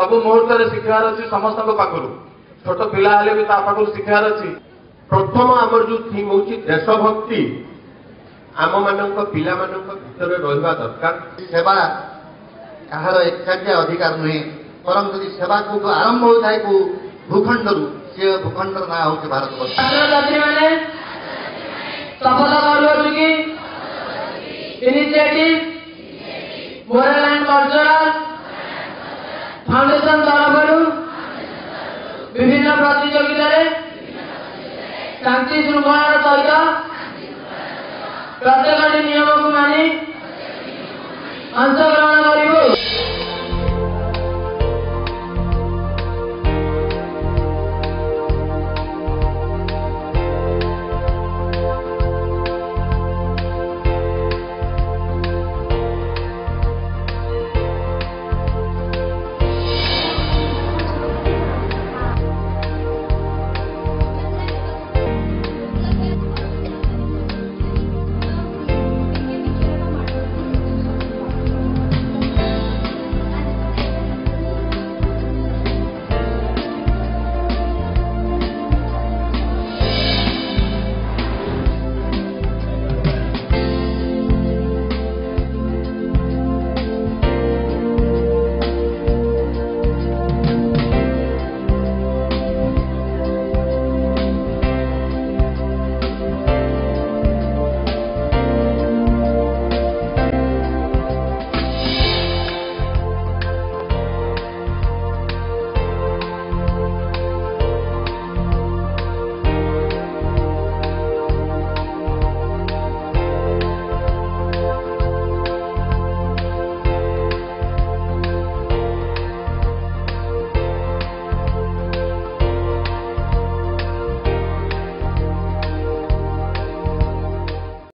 सब मुहूर्त शिखार अच्छी समस्त पाखु छोट पिला भी पाखु शिखार अच्छी। प्रथम आमर जो थीम हूँ देशभक्ति आम मान पिला भीतर रहा दरकार। सेवा कहार एकाटिया अधिकार नुहे परम यदि सेवा को आरंभ होता है को भूखंड से भूखंड ना हूँ भारतवर्ष। छात्र मैंने शपथ कि initiative moral and cultural foundation तरफ विभिन्न प्रतियोगिता शांति श्रृंखलार सहित प्रत्येक नियम को मानि अंशग्रहण